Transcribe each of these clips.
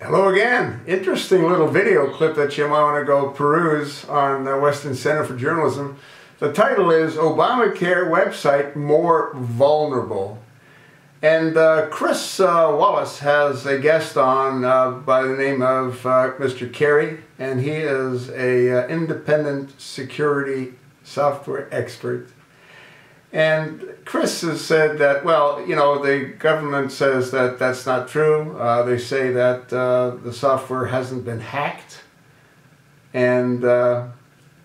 Hello again. Interesting little video clip that you might want to go peruse on the Western Center for Journalism. The title is Obamacare Website More Vulnerable. And Chris Wallace has a guest on by the name of Mr. Carey, and he is a independent security software expert. And Chris has said that, well, you know, the government says that that's not true. They say that the software hasn't been hacked. And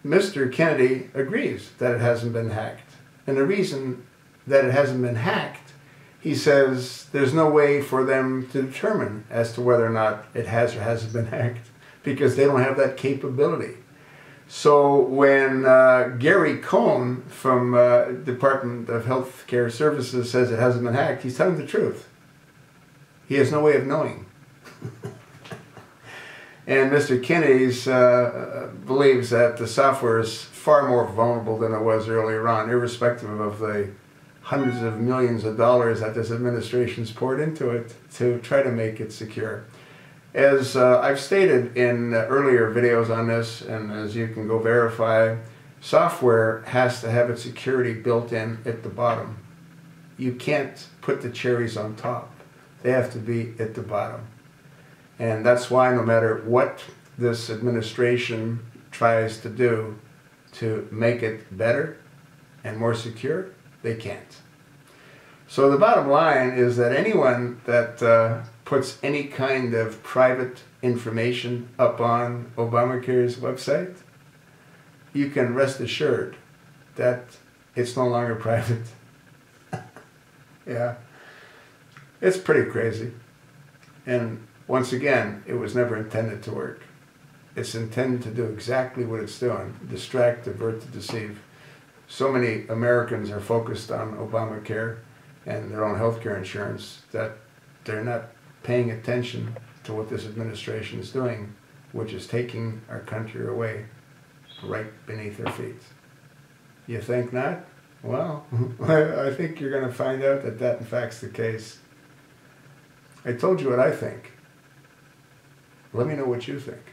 Mr. Kennedy agrees that it hasn't been hacked. And the reason that it hasn't been hacked, he says there's no way for them to determine as to whether or not it has or hasn't been hacked because they don't have that capability. So when Gary Cohn from Department of Health Care Services says it hasn't been hacked, he's telling the truth. He has no way of knowing. And Mr. Kennedy believes that the software is far more vulnerable than it was earlier on, irrespective of the hundreds of millions of dollars that this administration's poured into it to try to make it secure. As I've stated in earlier videos on this, and as you can go verify, software has to have its security built in at the bottom. You can't put the cherries on top. They have to be at the bottom. And that's why no matter what this administration tries to do to make it better and more secure, they can't. So the bottom line is that anyone that puts any kind of private information up on Obamacare's website, you can rest assured that it's no longer private. Yeah, it's pretty crazy. And once again, it was never intended to work. It's intended to do exactly what it's doing: distract, divert, to deceive. So many Americans are focused on Obamacare and their own health care insurance that they're not paying attention to what this administration is doing, which is taking our country away right beneath their feet. You think not? Well, I think you're going to find out that that in fact is the case. I told you what I think. Let me know what you think.